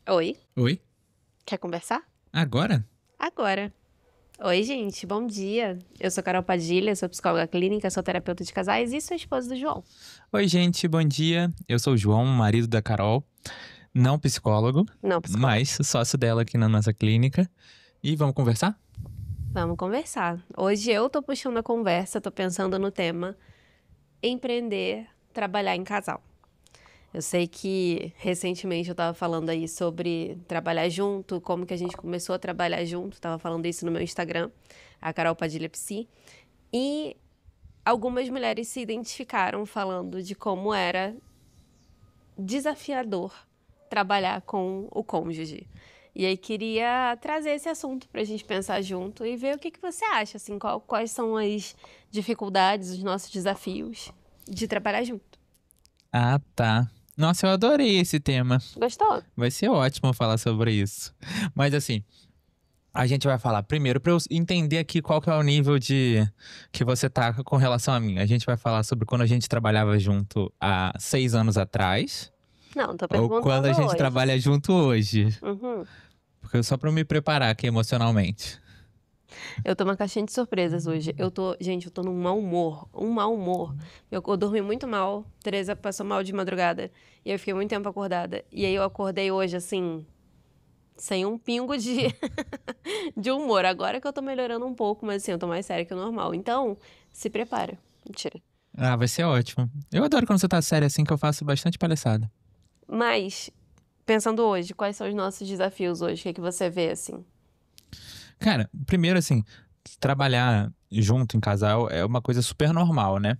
Oi, Oi? quer conversar? Agora? Agora. Oi, gente, bom dia. Eu sou Carol Padilha, sou psicóloga clínica, sou terapeuta de casais e sou esposa do João. Oi, gente, bom dia. Eu sou o João, marido da Carol. Não psicólogo, Não, psicóloga. mas sócio dela aqui na nossa clínica. E vamos conversar? Vamos conversar. Hoje eu tô puxando a conversa, tô pensando no tema empreender, trabalhar em casal. Eu sei que recentemente eu tava falando aí sobre trabalhar junto, como que a gente começou a trabalhar junto, tava falando isso no meu Instagram, a Carol Padilha Psi. E algumas mulheres se identificaram falando de como era desafiador trabalhar com o cônjuge. E aí queria trazer esse assunto pra gente pensar junto e ver o que você acha, assim, quais são as dificuldades, os nossos desafios de trabalhar junto. Ah, tá. Nossa, eu adorei esse tema. Gostou? Vai ser ótimo falar sobre isso. Mas assim, a gente vai falar primeiro para eu entender aqui qual que é o nível de que você tá com relação a mim. A gente vai falar sobre quando a gente trabalhava junto há 6 anos atrás Não, tô ou quando a perguntando gente hoje. trabalha junto hoje. Uhum. Porque só pra eu me preparar aqui emocionalmente. Eu tô uma caixinha de surpresas hoje. Gente, eu tô num mau humor. Um mau humor. Eu dormi muito mal. Teresa passou mal de madrugada. E eu fiquei muito tempo acordada. E aí eu acordei hoje, assim, sem um pingo de, de humor. Agora que eu tô melhorando um pouco, mas assim, eu tô mais séria que o normal. Então, se prepara. Mentira. Ah, vai ser ótimo. Eu adoro quando você tá sério assim, que eu faço bastante palhaçada. Mas, pensando hoje, quais são os nossos desafios hoje? O que é que você vê, assim? Cara, primeiro assim, trabalhar junto em casal é uma coisa super normal, né?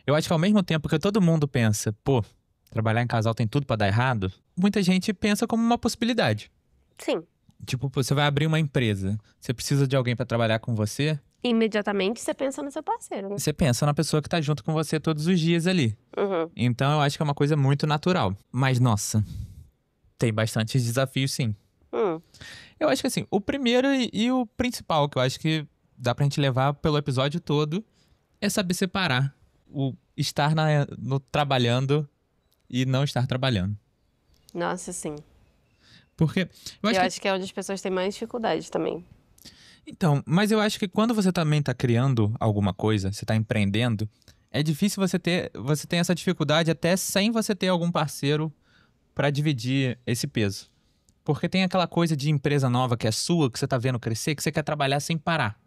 Eu acho que ao mesmo tempo que todo mundo pensa, pô, trabalhar em casal tem tudo pra dar errado, muita gente pensa como uma possibilidade. Sim. Tipo, pô, você vai abrir uma empresa, você precisa de alguém pra trabalhar com você, Imediatamente você pensa no seu parceiro, né? você pensa na pessoa que tá junto com você todos os dias ali. Uhum. Então eu acho que é uma coisa muito natural. Mas nossa, tem bastantes desafios sim. Hum. Eu acho que assim, o primeiro e o principal, que eu acho que dá pra gente levar pelo episódio todo, é saber separar o estar no trabalhando e não estar trabalhando. Nossa, sim. Porque eu acho Eu que. acho que é onde as pessoas têm mais dificuldade também. Então, mas eu acho que quando você também tá criando alguma coisa, você tá empreendendo, é difícil você ter essa dificuldade até sem você ter algum parceiro pra dividir esse peso. Porque tem aquela coisa de empresa nova que é sua, que você tá vendo crescer, que você quer trabalhar sem parar.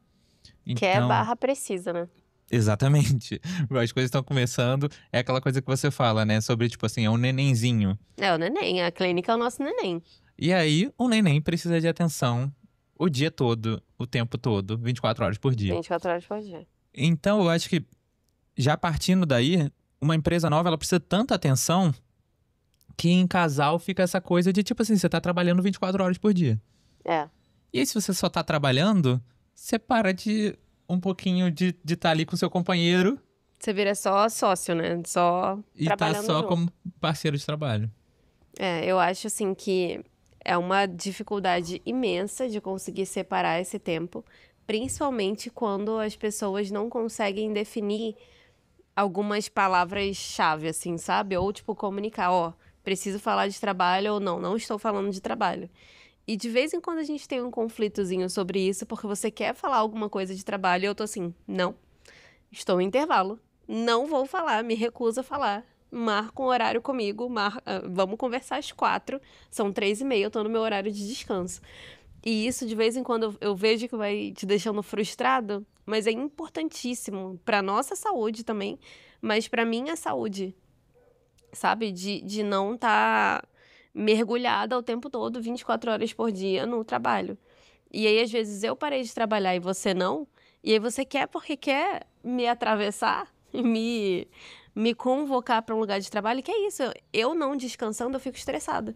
Que é Então, barra precisa, né? exatamente. As coisas estão começando. É aquela coisa que você fala, né? Sobre, tipo assim, é um nenenzinho. É o neném, a clínica é o nosso neném. E aí, o neném precisa de atenção o dia todo, o tempo todo, 24 horas por dia. 24 horas por dia. Então, eu acho que, já partindo daí, uma empresa nova, ela precisa de tanta atenção que em casal fica essa coisa de, tipo assim, você tá trabalhando 24 horas por dia. É. E aí, se você só tá trabalhando, você para de um pouquinho de estar ali com seu companheiro Você vira só sócio, né? Só e tá trabalhando só junto. como parceiro de trabalho. É, eu acho assim que é uma dificuldade imensa de conseguir separar esse tempo, principalmente quando as pessoas não conseguem definir algumas palavras-chave, assim, sabe? Ou tipo comunicar, ó, preciso falar de trabalho ou não, não estou falando de trabalho. E de vez em quando a gente tem um conflitozinho sobre isso, porque você quer falar alguma coisa de trabalho e eu tô assim, não, estou em intervalo, não vou falar, me recuso a falar. Marca um horário comigo, vamos conversar às 4, são 3h30, eu tô no meu horário de descanso. E isso, de vez em quando, eu vejo que vai te deixando frustrado, mas é importantíssimo pra nossa saúde também, mas pra minha saúde, sabe? De não estar mergulhada o tempo todo, 24 horas por dia no trabalho. E aí, às vezes, eu parei de trabalhar e você não, e aí você quer porque quer me atravessar, me convocar pra um lugar de trabalho, que é isso, eu não descansando, eu fico estressada.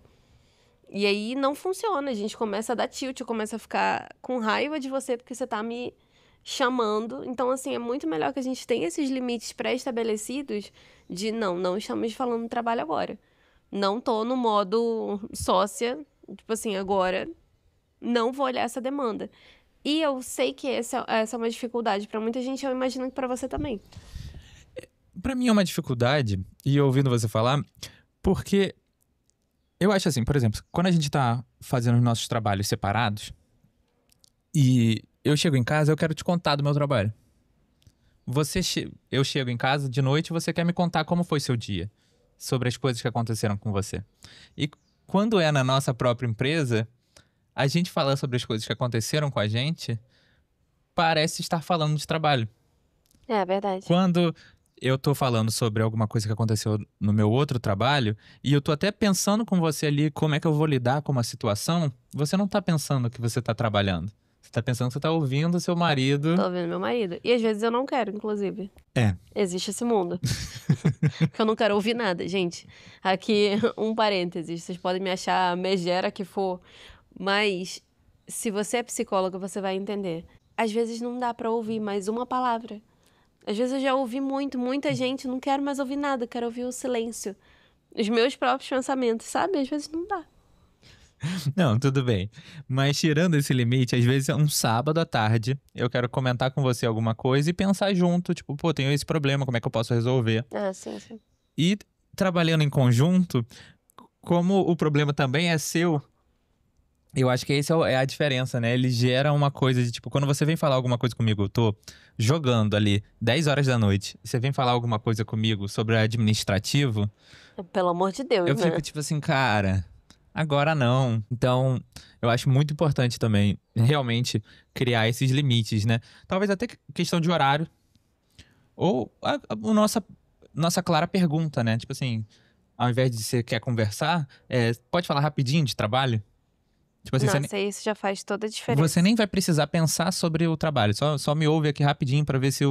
E aí não funciona, a gente começa a dar tilt, começa a ficar com raiva de você porque você tá me chamando. Então, assim, é muito melhor que a gente tenha esses limites pré-estabelecidos de não estamos falando de trabalho agora. Não tô no modo sócia, tipo assim, agora não vou olhar essa demanda. E eu sei que essa é uma dificuldade pra muita gente, eu imagino que pra você também. Pra mim é uma dificuldade, e ouvindo você falar, porque Eu acho assim, por exemplo, quando a gente tá fazendo os nossos trabalhos separados e eu chego em casa, eu quero te contar do meu trabalho. Eu chego em casa de noite e você quer me contar como foi seu dia, sobre as coisas que aconteceram com você. E quando é na nossa própria empresa, a gente fala sobre as coisas que aconteceram com a gente, parece estar falando de trabalho. É verdade. Quando eu tô falando sobre alguma coisa que aconteceu no meu outro trabalho, e eu tô até pensando com você ali como é que eu vou lidar com uma situação, você não tá pensando que você tá trabalhando. Você tá pensando que você tá ouvindo o seu marido. Tô ouvindo meu marido. E às vezes eu não quero, inclusive. É. Existe esse mundo. Que eu não quero ouvir nada, gente. Aqui, um parênteses. Vocês podem me achar a megera que for. Mas, se você é psicóloga, você vai entender. Às vezes não dá pra ouvir mais uma palavra. Às vezes eu já ouvi muita gente, não quero mais ouvir nada, quero ouvir o silêncio. Os meus próprios pensamentos, sabe? Às vezes não dá. Não, tudo bem. Mas tirando esse limite, às vezes é um sábado à tarde, eu quero comentar com você alguma coisa e pensar junto, tipo, pô, tenho esse problema, como é que eu posso resolver? Ah, sim. E trabalhando em conjunto, como o problema também é seu, eu acho que essa é a diferença, né? Ele gera uma coisa de, tipo, quando você vem falar alguma coisa comigo, eu tô jogando ali 10 horas da noite, você vem falar alguma coisa comigo sobre administrativo, Pelo amor de Deus, eu né? fico tipo assim, cara, agora não. Então, eu acho muito importante também, realmente, criar esses limites, né? Talvez até questão de horário, ou a nossa clara pergunta, né? Tipo assim, ao invés de você quer conversar, pode falar rapidinho de trabalho? Tipo assim, Nossa, isso já faz toda a diferença. você nem vai precisar pensar sobre o trabalho. Só me ouve aqui rapidinho pra ver se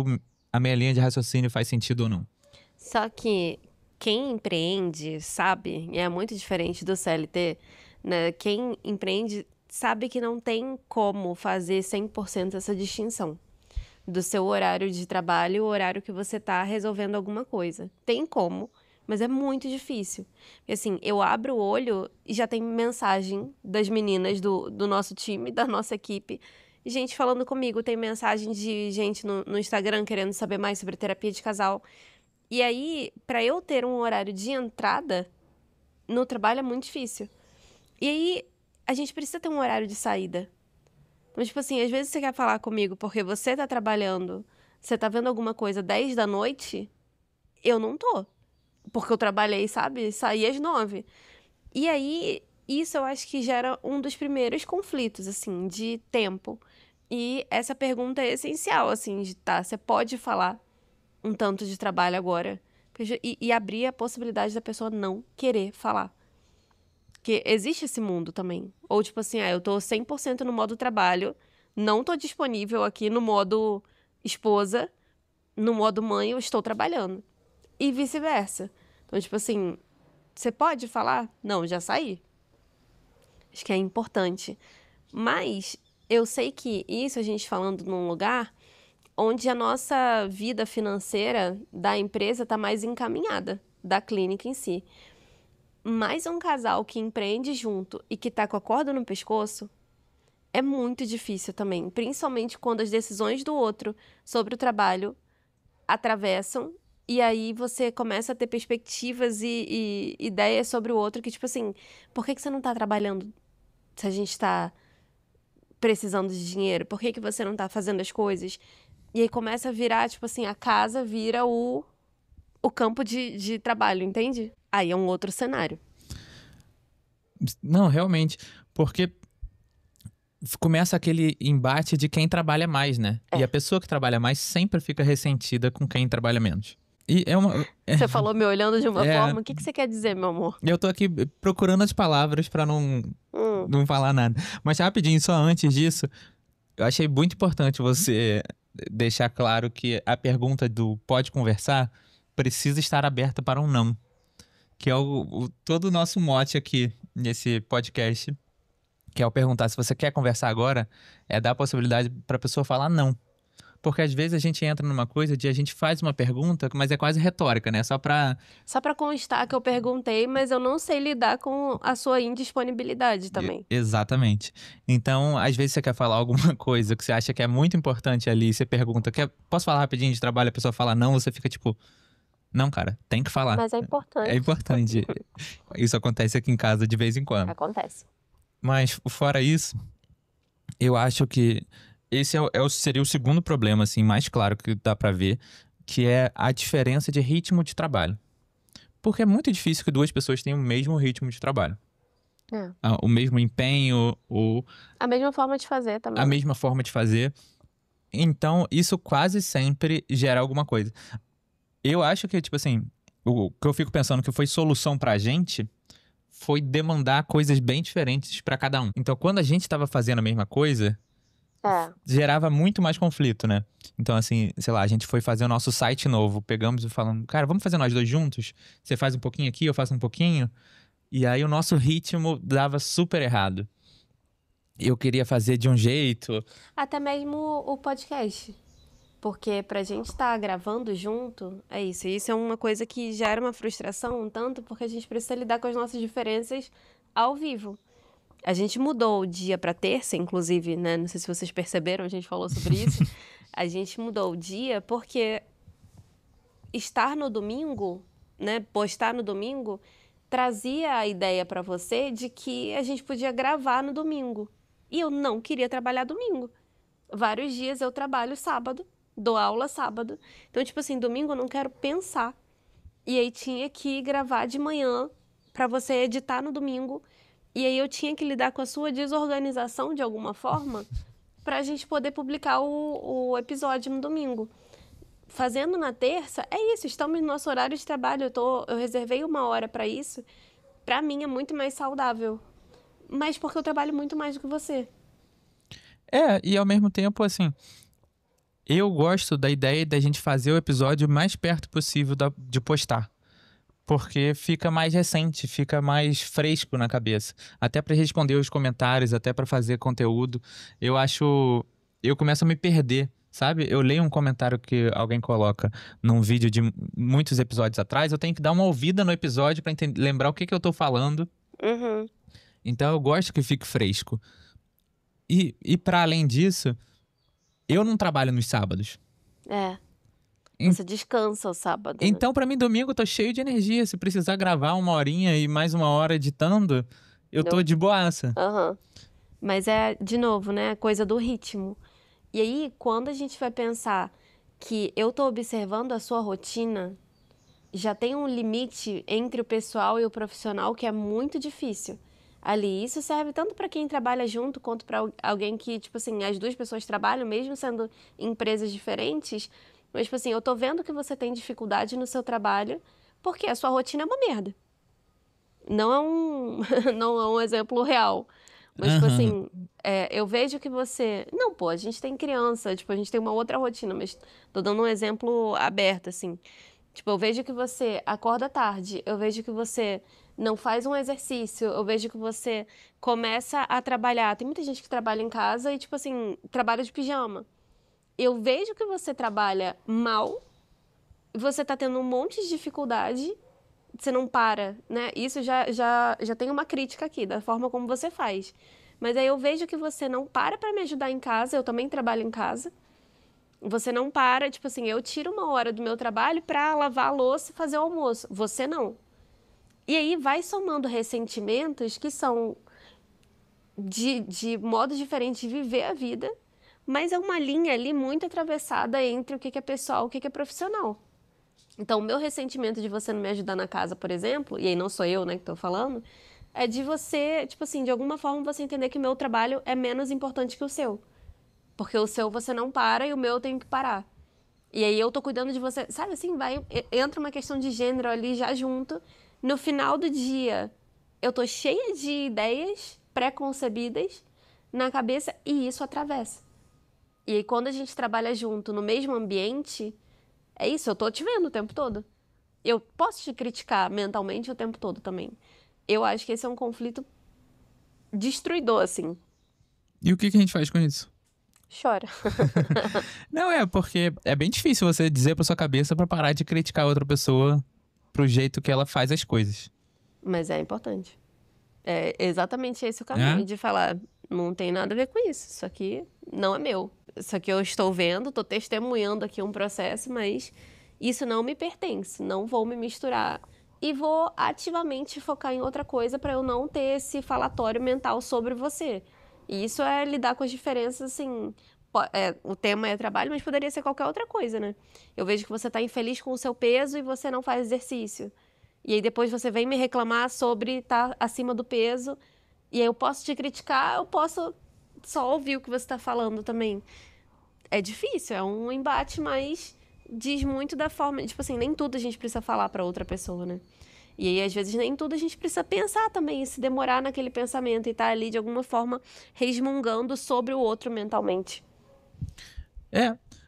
a minha linha de raciocínio faz sentido ou não. Só que quem empreende sabe, e é muito diferente do CLT, né? Quem empreende sabe que não tem como fazer 100% essa distinção do seu horário de trabalho e o horário que você tá resolvendo alguma coisa. Tem como, mas é muito difícil. Porque assim, eu abro o olho e já tem mensagem das meninas do nosso time, da nossa equipe, e gente falando comigo. Tem mensagem de gente no Instagram querendo saber mais sobre terapia de casal. E aí, pra eu ter um horário de entrada no trabalho é muito difícil. E aí, a gente precisa ter um horário de saída. Então, tipo assim, às vezes você quer falar comigo porque você tá trabalhando, você tá vendo alguma coisa 10 da noite, eu não tô. Porque eu trabalhei, sabe? Saí às 9. E aí, isso eu acho que gera um dos primeiros conflitos, assim, de tempo. E essa pergunta é essencial, assim, de tá, você pode falar um tanto de trabalho agora. E abrir a possibilidade da pessoa não querer falar. Porque existe esse mundo também. Ou tipo assim, eu tô 100% no modo trabalho, não tô disponível aqui no modo esposa, no modo mãe, eu estou trabalhando. E vice-versa. Então, tipo assim, você pode falar? Não, já saí. Acho que é importante. Mas eu sei que isso a gente falando num lugar onde a nossa vida financeira da empresa está mais encaminhada, da clínica em si. Mas um casal que empreende junto e que tá com a corda no pescoço é muito difícil também, principalmente quando as decisões do outro sobre o trabalho atravessam e aí você começa a ter perspectivas e ideias sobre o outro que, tipo assim, por que você não tá trabalhando se a gente tá precisando de dinheiro? Por que você não tá fazendo as coisas? E aí começa a virar, tipo assim, a casa vira o campo de trabalho, entende? Aí é um outro cenário. Não, realmente. Porque começa aquele embate de quem trabalha mais, né? E a pessoa que trabalha mais sempre fica ressentida com quem trabalha menos. E Você falou me olhando de uma forma. O que você quer dizer, meu amor? Eu tô aqui procurando as palavras pra não falar nada. Mas rapidinho, só antes disso, eu achei muito importante você deixar claro que a pergunta do pode conversar precisa estar aberta para um não. Que é todo o nosso mote aqui nesse podcast, que é o perguntar se você quer conversar agora, é dar a possibilidade para a pessoa falar não. Porque às vezes a gente entra numa coisa de a gente faz uma pergunta, mas é quase retórica, né? Só pra constar que eu perguntei, mas eu não sei lidar com a sua indisponibilidade também. Exatamente. Então, às vezes você quer falar alguma coisa que você acha que é muito importante ali, você pergunta, posso falar rapidinho de trabalho? A pessoa fala não, você fica tipo, Não, cara, tem que falar. Mas é É importante. importante. Isso acontece aqui em casa de vez em quando. Acontece. Mas, fora isso, eu acho que esse seria o segundo problema, assim, mais claro que dá pra ver, que é a diferença de ritmo de trabalho. Porque é muito difícil que duas pessoas tenham o mesmo ritmo de trabalho. É. O mesmo empenho, ou A mesma forma de fazer a também. mesma forma de fazer. Então, isso quase sempre gera alguma coisa. Eu acho que, tipo assim, o que eu fico pensando que foi solução pra gente foi demandar coisas bem diferentes pra cada um. Então, quando a gente tava fazendo a mesma coisa, É. gerava muito mais conflito, né? Então, assim, sei lá, a gente foi fazer o nosso site novo, pegamos e falamos, cara, vamos fazer nós dois juntos? Você faz um pouquinho aqui, eu faço um pouquinho. E aí o nosso ritmo dava super errado. Eu queria fazer de um jeito. Até mesmo o podcast. Porque pra gente estar gravando junto, é isso. E isso é uma coisa que gera uma frustração, um tanto, porque a gente precisa lidar com as nossas diferenças ao vivo. A gente mudou o dia pra terça, inclusive, né? Não sei se vocês perceberam, a gente falou sobre isso. A gente mudou o dia porque estar no domingo, né? Postar no domingo, trazia a ideia pra você de que a gente podia gravar no domingo. E eu não queria trabalhar domingo. Vários dias eu trabalho sábado, dou aula sábado. Então, tipo assim, domingo eu não quero pensar. E aí tinha que gravar de manhã pra você editar no domingo. E aí eu tinha que lidar com a sua desorganização de alguma forma pra gente poder publicar o episódio no domingo. Fazendo na terça, é isso, estamos no nosso horário de trabalho. Eu reservei uma hora pra isso. Pra mim é muito mais saudável. Mas porque eu trabalho muito mais do que você. E ao mesmo tempo, assim, eu gosto da ideia da gente fazer o episódio o mais perto possível de postar. Porque fica mais recente, fica mais fresco na cabeça. Até pra responder os comentários, até pra fazer conteúdo. Eu acho. Eu começo a me perder, sabe? Eu leio um comentário que alguém coloca num vídeo de muitos episódios atrás, eu tenho que dar uma ouvida no episódio pra lembrar o que eu tô falando. Uhum. Então eu gosto que fique fresco. E para além disso, eu não trabalho nos sábados. É. Em- Você descansa o sábado, né? Então, pra mim, domingo eu tô cheio de energia. Se precisar gravar uma horinha e mais uma hora editando, eu tô Eu- de boaça. Aham. Mas é, de novo, né? A coisa do ritmo. E aí, quando a gente vai pensar que eu tô observando a sua rotina, já tem um limite entre o pessoal e o profissional que é muito difícil. Ali, isso serve tanto para quem trabalha junto quanto para alguém que, tipo assim, as duas pessoas trabalham, mesmo sendo em empresas diferentes. Mas, tipo assim, eu tô vendo que você tem dificuldade no seu trabalho porque a sua rotina é uma merda. Não é um, não é um exemplo real. Mas, tipo Aham. assim, eu vejo que você. Não, pô, a gente tem criança, tipo, a gente tem uma outra rotina, mas tô dando um exemplo aberto, assim. Tipo, eu vejo que você acorda tarde, eu vejo que você não faz um exercício, eu vejo que você começa a trabalhar. Tem muita gente que trabalha em casa e, tipo assim, trabalha de pijama. Eu vejo que você trabalha mal, você tá tendo um monte de dificuldade, você não para, né? Isso já tem uma crítica aqui, da forma como você faz. Mas aí eu vejo que você não para me ajudar em casa, eu também trabalho em casa. Você não para, tipo assim, eu tiro uma hora do meu trabalho pra lavar a louça e fazer o almoço. Você não. E aí vai somando ressentimentos que são de modos diferentes de viver a vida, mas é uma linha ali muito atravessada entre o que é pessoal e o que é profissional. Então, o meu ressentimento de você não me ajudar na casa, por exemplo, e aí não sou eu, né, que tô falando, é de você, tipo assim, de alguma forma você entender que o meu trabalho é menos importante que o seu. Porque o seu você não para e o meu eu tenho que parar. E aí eu tô cuidando de você, sabe assim, entra uma questão de gênero ali já junto. No final do dia, eu tô cheia de ideias pré-concebidas na cabeça e isso atravessa. E aí quando a gente trabalha junto no mesmo ambiente, é isso, eu tô te vendo o tempo todo. Eu posso te criticar mentalmente o tempo todo também. Eu acho que esse é um conflito destruidor, assim. E o que a gente faz com isso? Chora. Não, porque é bem difícil você dizer pra sua cabeça pra parar de criticar outra pessoa pro jeito que ela faz as coisas. Mas é importante. É exatamente esse o É? caminho de falar, não tem nada a ver com isso aqui não é meu. Isso aqui eu estou vendo, estou testemunhando aqui um processo, mas Isso não me pertence, não vou me misturar. E vou ativamente focar em outra coisa para eu não ter esse falatório mental sobre você. E isso é lidar com as diferenças, assim. O tema é trabalho, mas poderia ser qualquer outra coisa, né? Eu vejo que você tá infeliz com o seu peso e você não faz exercício. E aí depois você vem me reclamar sobre estar acima do peso. E aí eu posso te criticar, eu posso só ouvir o que você tá falando também. É difícil, é um embate, mas diz muito da forma. Tipo assim, nem tudo a gente precisa falar pra outra pessoa, né? E aí, às vezes, nem tudo a gente precisa pensar também, e se demorar naquele pensamento e estar ali, de alguma forma, resmungando sobre o outro mentalmente.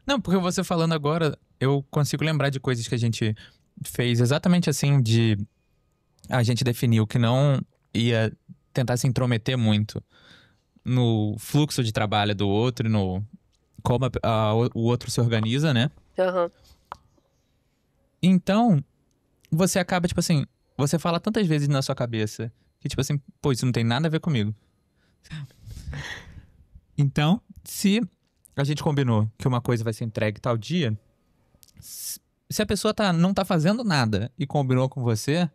Não, porque você falando agora, eu consigo lembrar de coisas que a gente fez exatamente assim, de a gente definiu que não ia tentar se intrometer muito no fluxo de trabalho do outro e no como o outro se organiza, né? Aham. Então, você acaba, tipo assim, você fala tantas vezes na sua cabeça que, tipo assim, pô, isso não tem nada a ver comigo. Então, se a gente combinou que uma coisa vai ser entregue tal dia, se a pessoa não tá fazendo nada e combinou com você,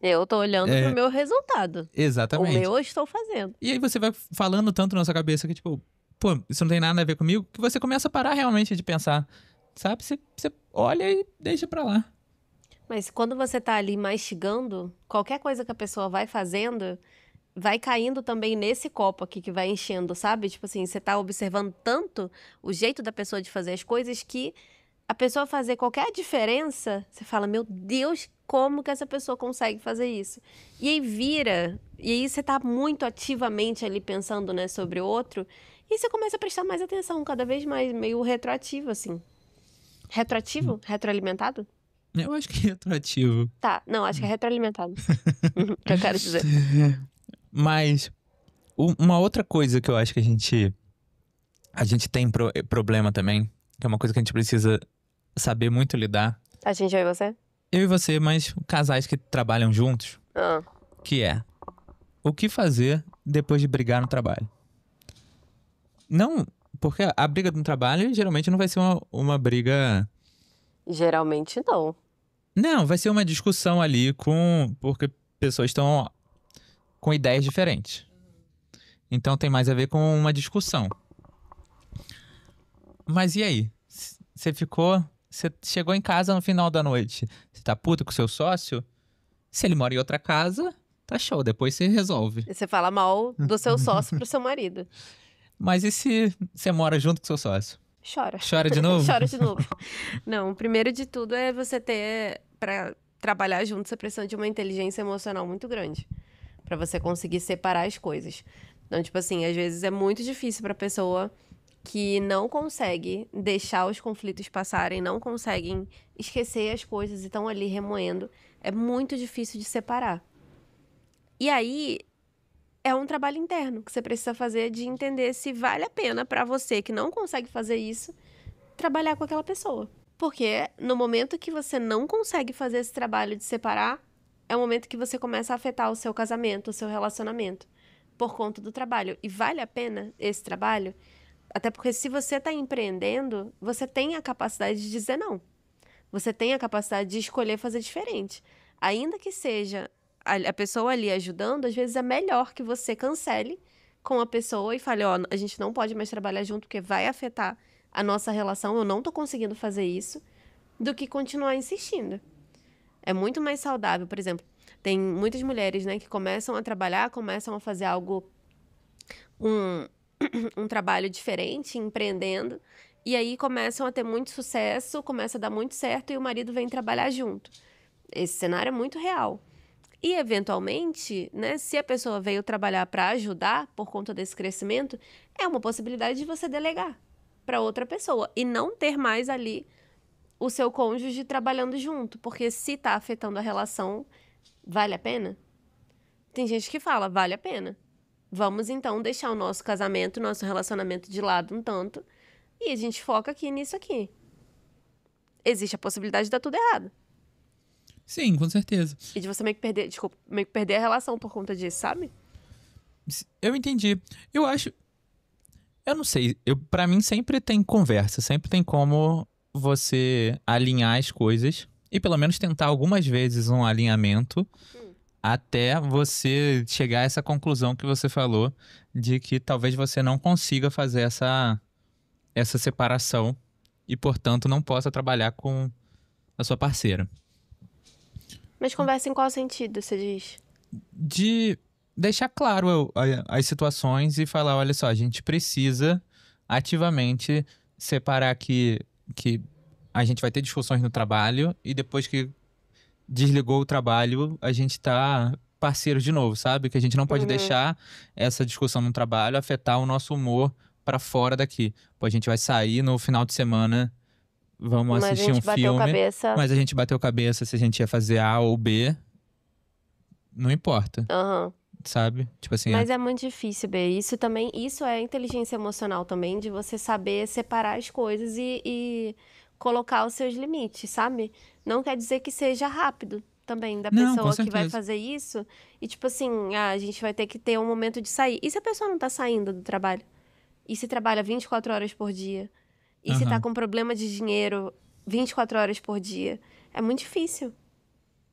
Eu tô olhando pro meu resultado. O exatamente. meu eu estou fazendo. E aí você vai falando tanto na sua cabeça que, tipo, pô, isso não tem nada a ver comigo, que você começa a parar realmente de pensar, sabe? Você olha e deixa pra lá. Mas quando você tá ali mastigando, qualquer coisa que a pessoa vai fazendo, vai caindo também nesse copo aqui que vai enchendo, sabe? Tipo assim, você tá observando tanto o jeito da pessoa de fazer as coisas que a pessoa fazer qualquer diferença, você fala, meu Deus, como que essa pessoa consegue fazer isso? E aí vira, e aí você tá muito ativamente ali pensando, né, sobre o outro, e você começa a prestar mais atenção, cada vez mais, meio retroativo, assim. Retroativo? Retroalimentado? Eu acho que é atrativo. Tá, não, acho que é retroalimentado. Que eu quero dizer. Mas uma outra coisa que eu acho que a gente tem problema também, que é uma coisa que a gente precisa saber muito lidar, A gente vai você? eu e você, mas casais que trabalham juntos, Ah. que é o que fazer depois de brigar no trabalho. Não, porque a briga no trabalho geralmente não vai ser uma briga. Geralmente não. Não, vai ser uma discussão ali porque pessoas estão com ideias diferentes. Então tem mais a ver com uma discussão. Mas e aí? Você chegou em casa no final da noite. Você tá puto com o seu sócio? Se ele mora em outra casa, tá show. Depois você resolve. E você fala mal do seu sócio pro seu marido. Mas e se você mora junto com o seu sócio? Chora. Chora de novo? Chora de novo. Não, primeiro de tudo é você ter, pra trabalhar junto, você precisa de uma inteligência emocional muito grande. Pra você conseguir separar as coisas. Então, tipo assim, às vezes é muito difícil pra pessoa que não consegue deixar os conflitos passarem, não conseguem esquecer as coisas e estão ali remoendo. É muito difícil de separar. E aí, é um trabalho interno que você precisa fazer de entender se vale a pena pra você que não consegue fazer isso, trabalhar com aquela pessoa. Porque no momento que você não consegue fazer esse trabalho de separar, é o momento que você começa a afetar o seu casamento, o seu relacionamento, por conta do trabalho. E vale a pena esse trabalho? Até porque se você está empreendendo, você tem a capacidade de dizer não. Você tem a capacidade de escolher fazer diferente. Ainda que seja a pessoa ali ajudando, às vezes é melhor que você cancele com a pessoa e fale, ó, a gente não pode mais trabalhar junto porque vai afetar a nossa relação, eu não tô conseguindo fazer isso, do que continuar insistindo. É muito mais saudável, por exemplo, tem muitas mulheres, né, que começam a trabalhar, começam a fazer algo, um trabalho diferente, empreendendo, e aí começam a ter muito sucesso, começa a dar muito certo e o marido vem trabalhar junto. Esse cenário é muito real. E, eventualmente, né, se a pessoa veio trabalhar para ajudar por conta desse crescimento, é uma possibilidade de você delegar para outra pessoa e não ter mais ali o seu cônjuge trabalhando junto, porque se está afetando a relação, vale a pena? Tem gente que fala, vale a pena. Vamos, então, deixar o nosso casamento, nosso relacionamento de lado um tanto e a gente foca aqui nisso aqui. Existe a possibilidade de dar tudo errado. Sim, com certeza. E de você meio que perder a relação por conta disso, sabe? Eu entendi. Eu acho. Eu não sei. Pra mim sempre tem conversa, sempre tem como você alinhar as coisas e pelo menos tentar algumas vezes um alinhamento até você chegar a essa conclusão que você falou de que talvez você não consiga fazer essa separação e, portanto, não possa trabalhar com a sua parceira. Mas conversa em qual sentido, você diz? De deixar claro as situações e falar, olha só, a gente precisa ativamente separar que a gente vai ter discussões no trabalho e depois que desligou o trabalho, a gente tá parceiro de novo, sabe? Que a gente não pode deixar essa discussão no trabalho afetar o nosso humor pra fora daqui. Pô, a gente vai sair no final de semana, vamos Mas a assistir um gente bateu filme, cabeça. mas a gente bateu cabeça se a gente ia fazer A ou B, não importa, Aham. sabe? Tipo assim, Mas é muito difícil, B. Isso é inteligência emocional também, de você saber separar as coisas e colocar os seus limites, sabe? Não quer dizer que seja rápido também da não, com pessoa que vai certeza. fazer isso. E tipo assim, a gente vai ter que ter um momento de sair. E se a pessoa não tá saindo do trabalho? E se trabalha 24 horas por dia? E se tá Aham. com problema de dinheiro 24 horas por dia? É muito difícil.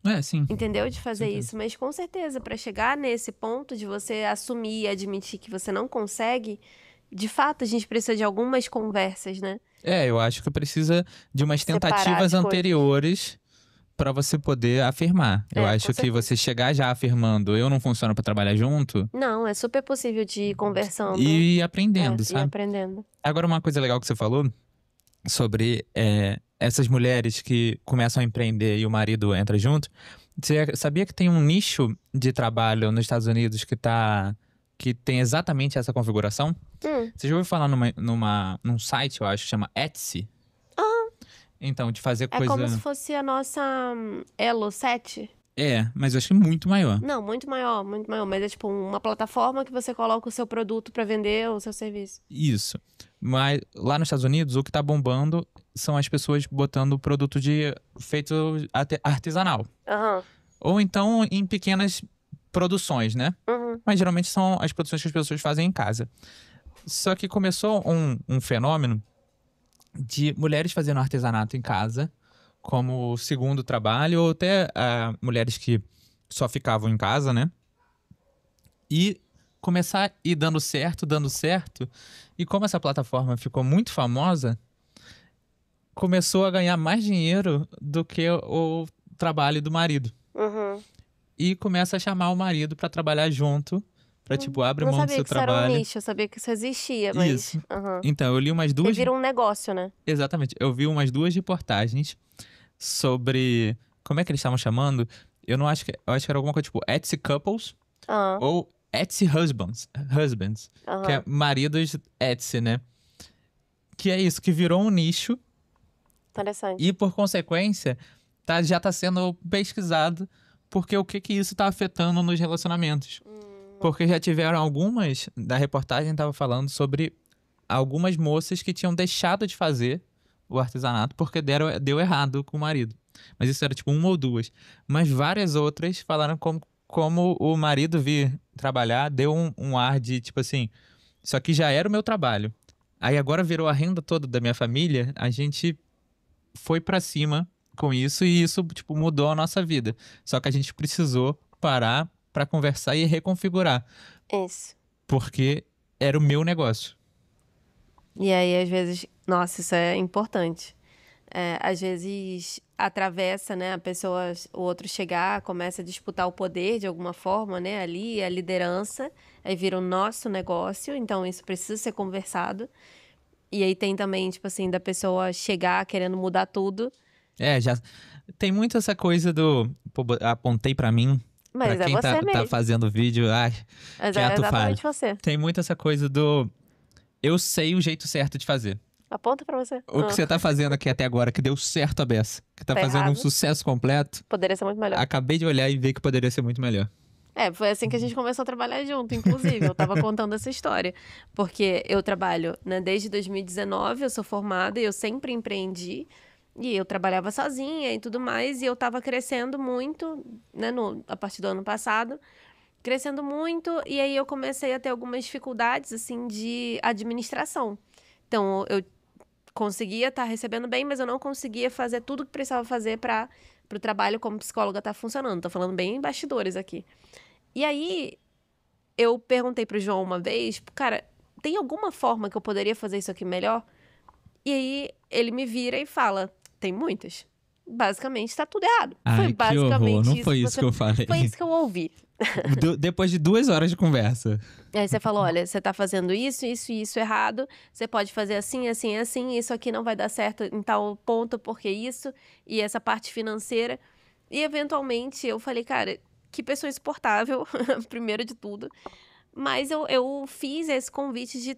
É, sim. Entendeu? De fazer Certeza. isso. Mas com certeza, para chegar nesse ponto de você assumir e admitir que você não consegue, de fato, a gente precisa de algumas conversas, né? Eu acho que precisa de umas Separar tentativas as coisas. anteriores pra você poder afirmar. Eu É, com acho que certeza. você chegar já afirmando eu não funciono pra trabalhar junto Não, é super possível de ir conversando, e ir aprendendo, e sabe? aprendendo. Agora, uma coisa legal que você falou sobre essas mulheres que começam a empreender e o marido entra junto. Você sabia que tem um nicho de trabalho nos Estados Unidos que tem exatamente essa configuração? Hum. Você já ouviu falar num site, eu acho, que chama Etsy? Então, de fazer É coisa... como se fosse a nossa Elo 7. Mas eu acho que muito maior. Não, muito maior, muito maior. Mas é tipo uma plataforma que você coloca o seu produto para vender o seu serviço. Isso. Mas lá nos Estados Unidos, o que tá bombando são as pessoas botando produto feito artesanal. Aham. Ou então em pequenas produções, né? Uhum. Mas geralmente são as produções que as pessoas fazem em casa. Só que começou um fenômeno de mulheres fazendo artesanato em casa como segundo trabalho, ou até mulheres que só ficavam em casa, né? E começar a ir dando certo. E como essa plataforma ficou muito famosa, começou a ganhar mais dinheiro do que o trabalho do marido. Uhum. E começa a chamar o marido pra trabalhar junto, pra tipo, abre Não mão do sabia seu que isso era um trabalho. nicho, eu sabia que isso existia, mas. Isso. Aham. Então, eu li umas E duas. vira um negócio, né? Exatamente. Eu vi umas duas reportagens sobre. Como é que eles estavam chamando? Eu não acho que. Eu acho que era alguma coisa tipo Etsy Couples Aham. ou Etsy Husbands, que é Aham. maridos Etsy, né? Que é isso, que virou um nicho Interessante. e, por consequência, já tá sendo pesquisado porque o que isso tá afetando nos relacionamentos. Porque já tiveram algumas, da reportagem tava falando sobre algumas moças que tinham deixado de fazer o artesanato porque deu errado com o marido. Mas isso era tipo uma ou duas. Mas várias outras falaram como o marido vir trabalhar, deu um ar de tipo assim, isso aqui já era o meu trabalho. Aí agora virou a renda toda da minha família, a gente foi pra cima com isso e isso tipo mudou a nossa vida. Só que a gente precisou parar pra conversar e reconfigurar, Isso. porque era o meu negócio. E aí, às vezes, nossa, isso é importante. Às vezes atravessa, né, o outro chegar, começa a disputar o poder de alguma forma, né, ali, a liderança, aí vira o nosso negócio, então isso precisa ser conversado. E aí tem também, tipo assim, da pessoa chegar querendo mudar tudo. Já tem muito essa coisa do pô, apontei pra mim, pra Mas é quem você tá mesmo. fazendo vídeo, Mas é quieto fale. exatamente você. Tem muito essa coisa do eu sei o jeito certo de fazer. Aponta pra você. O que você tá fazendo aqui até agora, que deu certo a beça, que tá Tá fazendo um errado. sucesso completo, Poderia ser muito melhor. acabei de olhar e ver que poderia ser muito melhor. Foi assim que a gente começou a trabalhar junto, inclusive. Eu tava contando essa história. Porque eu trabalho, né, desde 2019, eu sou formada e eu sempre empreendi. E eu trabalhava sozinha e tudo mais. E eu tava crescendo muito, né, a partir do ano passado. Crescendo muito. E aí eu comecei a ter algumas dificuldades, assim, de administração. Então, eu conseguia estar recebendo bem, mas eu não conseguia fazer tudo que precisava fazer para o trabalho como psicóloga estar funcionando. Tô falando bem em bastidores aqui. E aí, eu perguntei pro João uma vez, cara, tem alguma forma que eu poderia fazer isso aqui melhor? E aí, ele me vira e fala, tem muitas. Basicamente, tá tudo errado. Ai, Foi que basicamente horror. Não isso foi isso que eu falei. Foi isso que eu ouvi. Depois de 2 horas de conversa. Aí você falou, olha, você tá fazendo isso, isso e isso errado, você pode fazer assim, assim, assim, isso aqui não vai dar certo em tal ponto, porque isso, e essa parte financeira. E, eventualmente, eu falei, cara, que pessoa insuportável, primeiro de tudo. Mas eu fiz esse convite de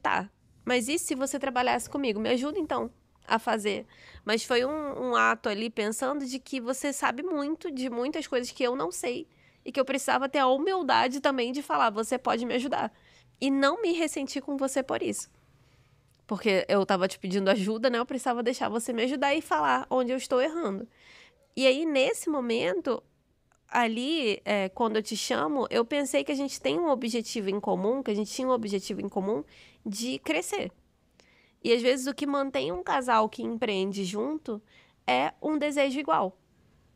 mas e se você trabalhasse comigo? Me ajuda, então, a fazer. Mas foi um ato ali, pensando de que você sabe muito de muitas coisas que eu não sei. E que eu precisava ter a humildade também de falar, você pode me ajudar. E não me ressentir com você por isso. Porque eu tava te pedindo ajuda, né? Eu precisava deixar você me ajudar e falar onde eu estou errando. E aí, nesse momento, ali, quando eu te chamo, eu pensei que a gente tem um objetivo em comum, que a gente tinha um objetivo em comum de crescer. E às vezes o que mantém um casal que empreende junto é um desejo igual.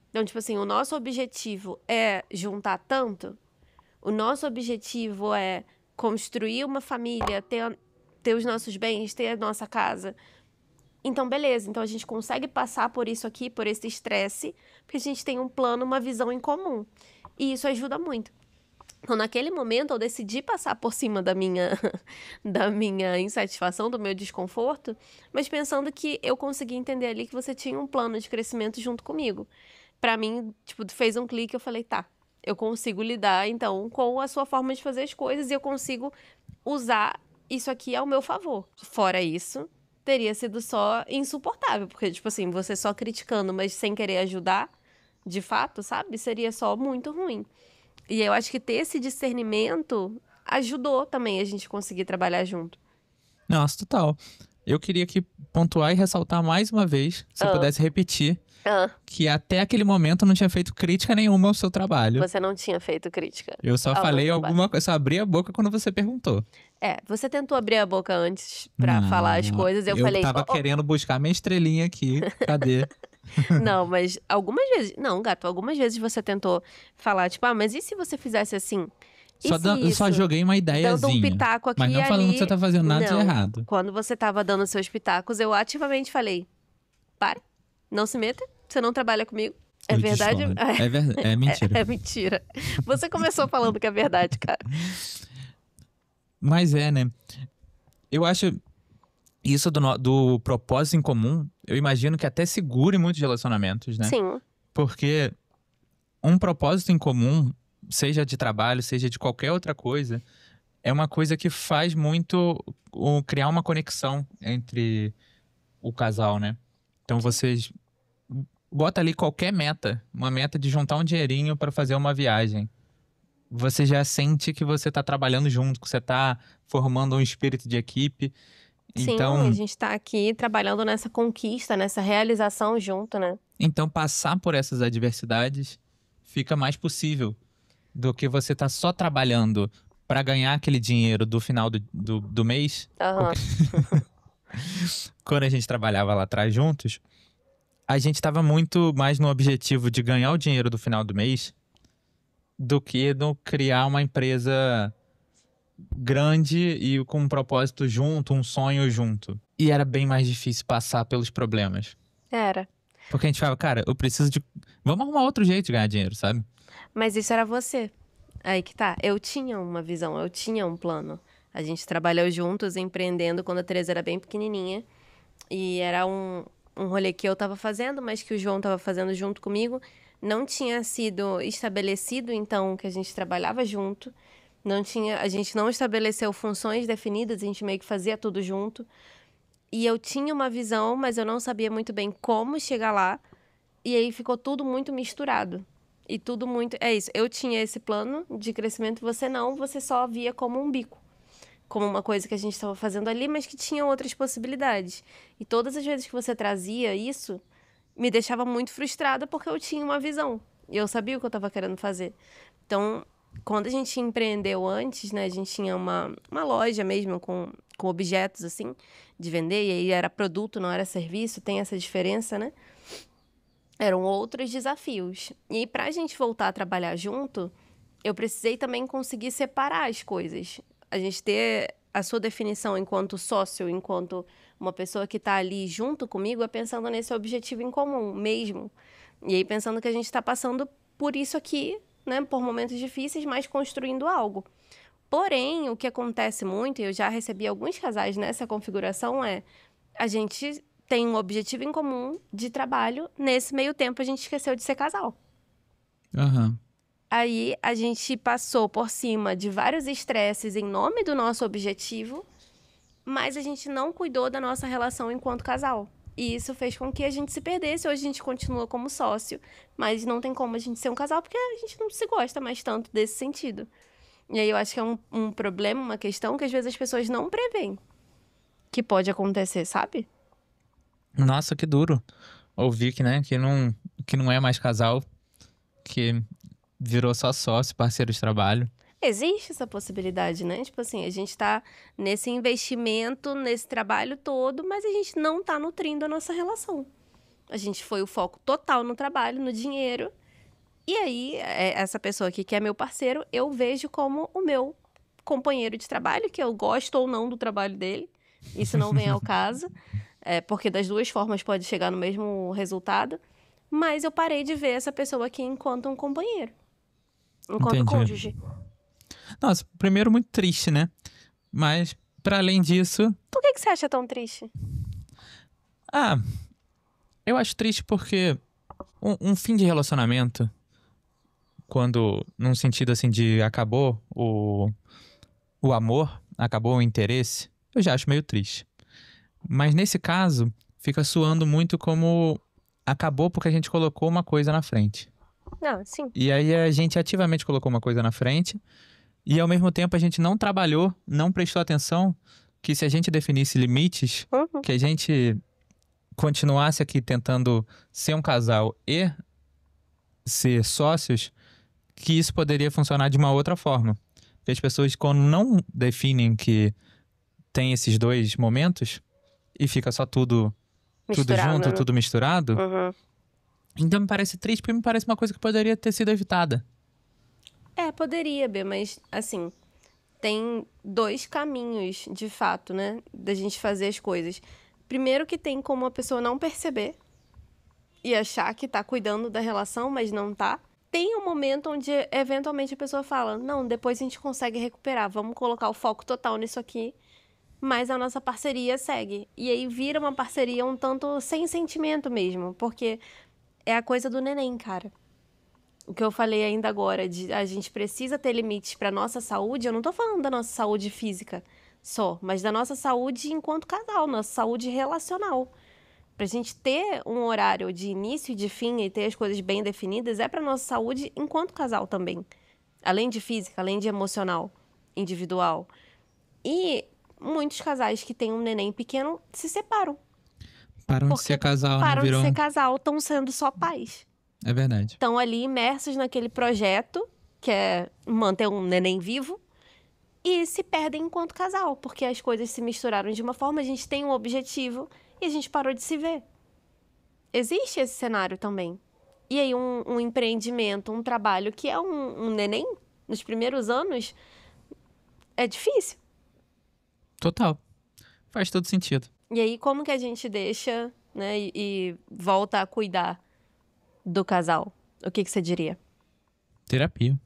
Então, tipo assim, o nosso objetivo é juntar tanto, o nosso objetivo é construir uma família, ter os nossos bens, ter a nossa casa. Então, beleza. Então, a gente consegue passar por isso aqui, por esse estresse, porque a gente tem um plano, uma visão em comum. E isso ajuda muito. Então, naquele momento, eu decidi passar por cima da minha insatisfação, do meu desconforto, mas pensando que eu consegui entender ali que você tinha um plano de crescimento junto comigo. Pra mim, tipo, fez um clique, eu falei, eu consigo lidar, então, com a sua forma de fazer as coisas e eu consigo usar isso aqui ao meu favor. Fora isso, teria sido só insuportável, porque, tipo assim, você só criticando, mas sem querer ajudar, de fato, sabe? Seria só muito ruim. E eu acho que ter esse discernimento ajudou também a gente conseguir trabalhar junto. Nossa, total. Eu queria aqui pontuar e ressaltar mais uma vez, se eu pudesse repetir, que até aquele momento eu não tinha feito crítica nenhuma ao seu trabalho. Você não tinha feito crítica. Eu só falei alguma coisa, só abri a boca quando você perguntou. Você tentou abrir a boca antes pra falar as coisas. Eu falei... Eu tava querendo buscar minha estrelinha aqui. Cadê? Não, mas algumas vezes... Não, gato, algumas vezes você tentou falar, tipo, mas e se você fizesse assim? Só joguei uma ideiazinha. Dando um pitaco aqui mas não e falando ali... que você tá fazendo nada de errado. Quando você tava dando seus pitacos, eu ativamente falei, para, não se meta, você não trabalha comigo. É verdade? É mentira. É mentira. Você começou falando que é verdade, cara. Mas né? Eu acho isso do propósito em comum, eu imagino que até segure muitos relacionamentos, né? Sim. Porque um propósito em comum, seja de trabalho, seja de qualquer outra coisa, é uma coisa que faz muito criar uma conexão entre o casal, né? Então vocês bota ali qualquer meta, uma meta de juntar um dinheirinho para fazer uma viagem. Você já sente que você tá trabalhando junto, que você tá formando um espírito de equipe. Então, sim, a gente tá aqui trabalhando nessa conquista, nessa realização junto, né? Então, passar por essas adversidades fica mais possível do que você tá só trabalhando para ganhar aquele dinheiro do final do mês. Porque... Quando a gente trabalhava lá atrás juntos, a gente tava muito mais no objetivo de ganhar o dinheiro do final do mês do que no criar uma empresa grande e com um propósito junto, um sonho junto. E era bem mais difícil passar pelos problemas. Era. Porque a gente falava, cara, eu preciso de... Vamos arrumar outro jeito de ganhar dinheiro, sabe? Mas isso era você. Aí que tá. Eu tinha uma visão, eu tinha um plano. A gente trabalhou juntos, empreendendo, quando a Teresa era bem pequenininha. E era um rolê que eu tava fazendo, mas que o João tava fazendo junto comigo. Não tinha sido estabelecido, então, que a gente trabalhava junto. A gente não estabeleceu funções definidas, a gente meio que fazia tudo junto. E eu tinha uma visão, mas eu não sabia muito bem como chegar lá. E aí ficou tudo muito misturado. E tudo muito... É isso, eu tinha esse plano de crescimento, você não, você só via como um bico. Como uma coisa que a gente estava fazendo ali, mas que tinha outras possibilidades. E todas as vezes que você trazia isso, me deixava muito frustrada porque eu tinha uma visão. E eu sabia o que eu estava querendo fazer. Então, quando a gente empreendeu antes, né, a gente tinha uma loja mesmo com objetos, assim, de vender, e aí era produto, não era serviço, tem essa diferença, né? Eram outros desafios. E pra gente voltar a trabalhar junto, eu precisei também conseguir separar as coisas. A gente ter a sua definição enquanto sócio, enquanto uma pessoa que tá ali junto comigo, é pensando nesse objetivo em comum mesmo. E aí pensando que a gente tá passando por isso aqui, né? Por momentos difíceis, mas construindo algo. Porém, o que acontece muito, e eu já recebi alguns casais nessa configuração, é a gente tem um objetivo em comum de trabalho, nesse meio tempo a gente esqueceu de ser casal. Aham. Aí a gente passou por cima de vários estresses em nome do nosso objetivo, mas a gente não cuidou da nossa relação enquanto casal. E isso fez com que a gente se perdesse. Hoje a gente continua como sócio, mas não tem como a gente ser um casal porque a gente não se gosta mais tanto desse sentido. E aí eu acho que é um problema, uma questão que às vezes as pessoas não preveem que pode acontecer, sabe? Nossa, que duro. Ouvir que, né, que não é mais casal, que virou só sócio, parceiro de trabalho. Existe essa possibilidade, né? Tipo assim, a gente tá nesse investimento, nesse trabalho todo, mas a gente não tá nutrindo a nossa relação. A gente foi o foco total no trabalho, no dinheiro. E aí, essa pessoa aqui que é meu parceiro, eu vejo como o meu companheiro de trabalho, que eu gosto ou não do trabalho dele. Isso não vem ao caso, porque das duas formas pode chegar no mesmo resultado. Mas eu parei de ver essa pessoa aqui enquanto um companheiro, enquanto Entendi. cônjuge. Nossa, primeiro muito triste, né? Mas, pra além disso... Por que você acha tão triste? Ah, eu acho triste porque um fim de relacionamento, quando, num sentido assim de acabou o amor, acabou o interesse, eu já acho meio triste. Mas nesse caso, fica soando muito como acabou porque a gente colocou uma coisa na frente. Não, sim. E aí a gente ativamente colocou uma coisa na frente e ao mesmo tempo a gente não trabalhou, não prestou atenção que se a gente definisse limites, Uhum. que a gente continuasse aqui tentando ser um casal e ser sócios, que isso poderia funcionar de uma outra forma. Porque as pessoas, quando não definem que tem esses dois momentos e fica só tudo Misturado, junto, né? tudo misturado, Uhum. então me parece triste porque me parece uma coisa que poderia ter sido evitada. Poderia, B, mas assim, tem dois caminhos, de fato, né, da gente fazer as coisas. Primeiro que tem como a pessoa não perceber e achar que tá cuidando da relação, mas não tá. Tem um momento onde, eventualmente, a pessoa fala, não, depois a gente consegue recuperar, vamos colocar o foco total nisso aqui, mas a nossa parceria segue. E aí vira uma parceria um tanto sem sentimento mesmo, porque é a coisa do neném, cara. O que eu falei ainda agora, de a gente precisa ter limites para nossa saúde, eu não tô falando da nossa saúde física só, mas da nossa saúde enquanto casal, nossa saúde relacional. Pra gente ter um horário de início e de fim e ter as coisas bem definidas, é pra nossa saúde enquanto casal também. Além de física, além de emocional, individual. E muitos casais que têm um neném pequeno se separam. Param de Porque ser casal, né? param de Virou... ser casal, estão sendo só pais. É verdade. Estão ali imersos naquele projeto, que é manter um neném vivo, e se perdem enquanto casal, porque as coisas se misturaram de uma forma, a gente tem um objetivo e a gente parou de se ver. Existe esse cenário também. E aí um empreendimento, um trabalho que é um neném, nos primeiros anos, é difícil. Total. Faz todo sentido. E aí como que a gente deixa, né, e volta a cuidar do casal? O que você diria? Terapia.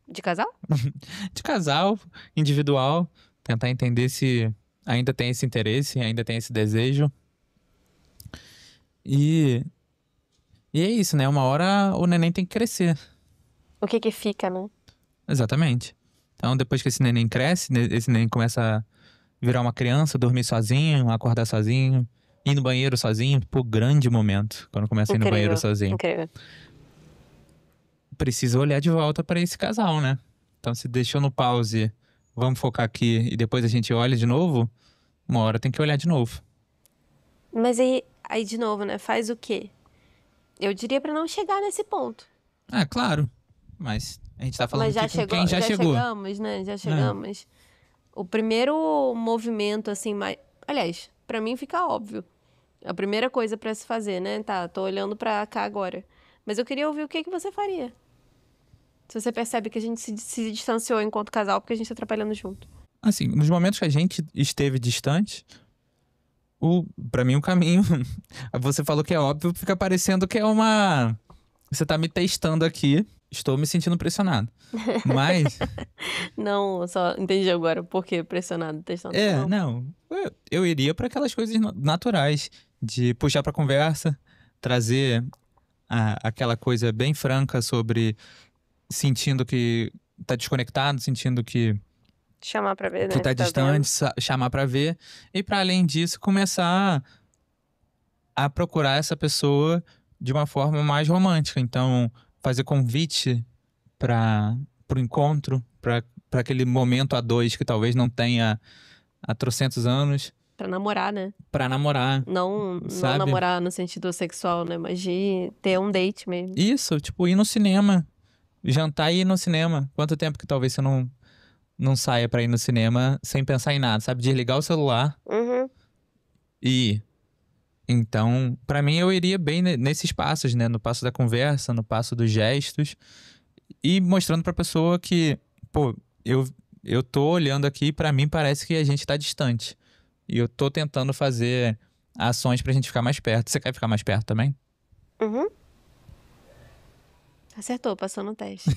De casal? De casal, individual, tentar entender se ainda tem esse interesse, ainda tem esse desejo. E é isso, né? Uma hora o neném tem que crescer. O que fica, né? Exatamente. Então, depois que esse neném cresce, esse neném começa a virar uma criança, dormir sozinho, acordar sozinho, ir no banheiro sozinho. Pô, grande momento quando começa a ir no banheiro sozinho. Incrível. Precisa olhar de volta pra esse casal, né? Então, se deixou no pause, vamos focar aqui e depois a gente olha de novo, uma hora tem que olhar de novo. Mas aí de novo, né? Faz o quê? Eu diria pra não chegar nesse ponto. Ah, claro. Mas a gente tá falando Mas já aqui com chegou, quem já chegou. chegamos, né? Já chegamos. O primeiro movimento, assim, mais... Aliás, pra mim fica óbvio. A primeira coisa pra se fazer, né? Tá, tô olhando pra cá agora. Mas eu queria ouvir o que você faria. Se você percebe que a gente se distanciou enquanto casal porque a gente tá trabalhando junto. Assim, nos momentos que a gente esteve distante, pra mim o caminho... Você falou que é óbvio, fica parecendo que é uma... Você tá me testando aqui, estou me sentindo pressionado. Mas... Não, eu só entendi agora por que pressionado, testando. Não. Eu iria pra aquelas coisas naturais, de puxar pra conversa, trazer aquela coisa bem franca sobre sentindo que tá desconectado, sentindo que Chamar pra ver, né? tá distante, chamar pra ver. E pra além disso, começar a procurar essa pessoa de uma forma mais romântica. Então, fazer convite pro encontro, pra aquele momento a dois que talvez não tenha há trocentos anos. Pra namorar, né? Pra namorar. Não sabe? namorar no sentido sexual, né? Mas de ter um date mesmo. Isso, tipo, ir no cinema. Jantar e ir no cinema. Quanto tempo que talvez você não saia pra ir no cinema sem pensar em nada, sabe? Desligar o celular Uhum. e ir. Então, pra mim, eu iria bem nesses passos, né? No passo da conversa, no passo dos gestos. E mostrando pra pessoa que, pô, eu tô olhando aqui e pra mim parece que a gente tá distante. E eu tô tentando fazer ações pra gente ficar mais perto. Você quer ficar mais perto também? Uhum. Acertou, passou no teste.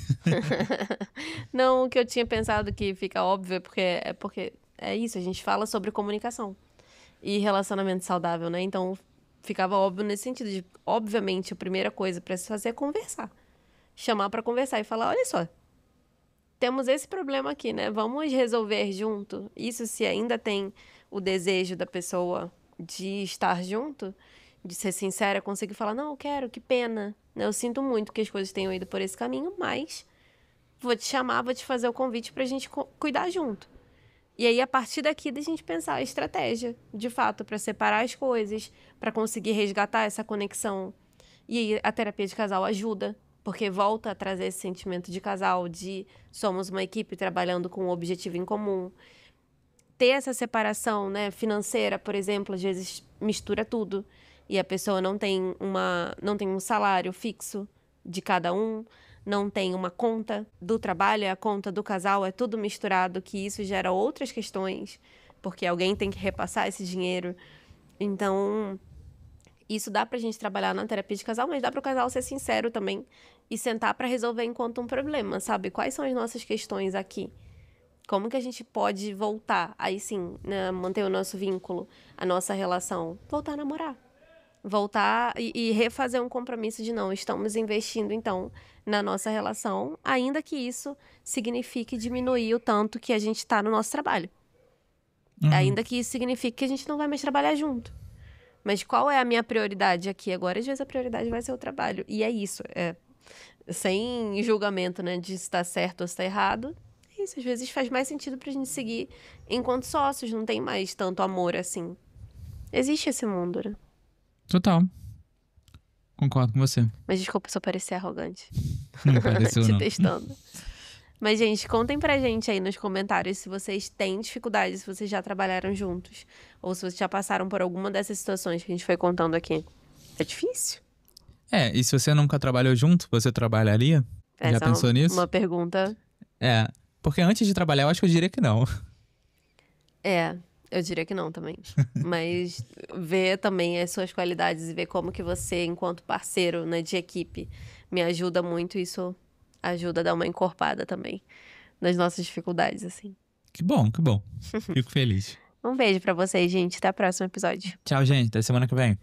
Não, o que eu tinha pensado que fica óbvio é porque é isso, a gente fala sobre comunicação e relacionamento saudável, né? Então, ficava óbvio nesse sentido de, obviamente, a primeira coisa pra se fazer é conversar. Chamar pra conversar e falar, olha só, temos esse problema aqui, né? Vamos resolver junto. Isso se ainda tem o desejo da pessoa de estar junto, de ser sincera, conseguir falar, não, eu quero, que pena. Eu sinto muito que as coisas tenham ido por esse caminho, mas vou te chamar, vou te fazer o convite pra gente cuidar junto. E aí, a partir daqui, da gente pensar a estratégia, de fato, pra separar as coisas, pra conseguir resgatar essa conexão. E aí, a terapia de casal ajuda, porque volta a trazer esse sentimento de casal, de somos uma equipe trabalhando com um objetivo em comum. Ter essa separação, né, financeira, por exemplo, às vezes mistura tudo. E a pessoa não tem um salário fixo de cada um, não tem uma conta do trabalho, é a conta do casal, é tudo misturado, que isso gera outras questões, porque alguém tem que repassar esse dinheiro. Então, isso dá pra gente trabalhar na terapia de casal, mas dá pro casal ser sincero também e sentar pra resolver enquanto um problema, sabe? Quais são as nossas questões aqui? Como que a gente pode voltar, aí sim, né, manter o nosso vínculo, a nossa relação, voltar a namorar. Voltar e refazer um compromisso de não, estamos investindo, então, na nossa relação, ainda que isso signifique diminuir o tanto que a gente está no nosso trabalho. Ainda que isso signifique que a gente não vai mais trabalhar junto. Mas qual é a minha prioridade aqui agora? Às vezes a prioridade vai ser o trabalho. E é isso, sem julgamento, né, de se está certo ou se está errado. É isso, às vezes faz mais sentido pra gente seguir enquanto sócios, não tem mais tanto amor assim. Existe esse mundo, né? Total. Concordo com você. Mas desculpa se eu parecer arrogante. Não pareceu, Te não. testando. Mas, gente, contem pra gente aí nos comentários se vocês têm dificuldade, se vocês já trabalharam juntos. Ou se vocês já passaram por alguma dessas situações que a gente foi contando aqui. É difícil. E se você nunca trabalhou junto, você trabalharia? Já pensou nisso? Uma pergunta. Porque antes de trabalhar, eu acho que eu diria que não. Eu diria que não também. Mas ver também as suas qualidades e ver como que você, enquanto parceiro, né, de equipe, me ajuda muito. Isso ajuda a dar uma encorpada também nas nossas dificuldades, assim. Que bom, que bom. Fico feliz. Um beijo pra vocês, gente. Até o próximo episódio. Tchau, gente. Até semana que vem.